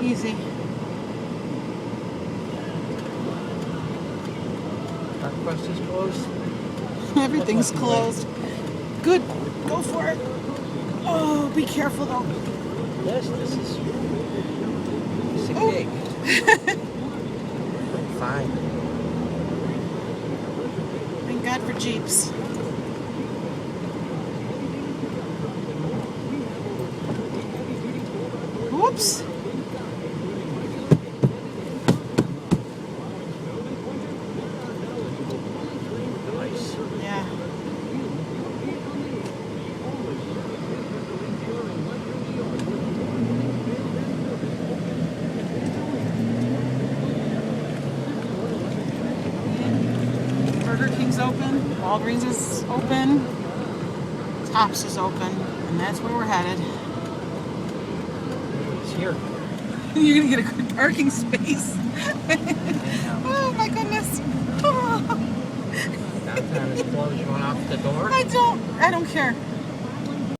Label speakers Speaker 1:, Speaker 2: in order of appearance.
Speaker 1: Easy.
Speaker 2: Blockbuster's closed.
Speaker 1: Everything's closed. Good. Go for it. Oh, be careful though.
Speaker 2: Yes, this is a
Speaker 1: Oh.
Speaker 2: gig. Fine.
Speaker 1: Thank God for Jeeps. Whoops.
Speaker 2: Nice.
Speaker 1: Yeah. Burger King's open. Walgreens is open. Tops is open. And that's where we're headed.
Speaker 2: It's here.
Speaker 1: You're going to get a good parking space. Oh my goodness.
Speaker 2: Downtown is closed. You want off the door?
Speaker 1: I don't care.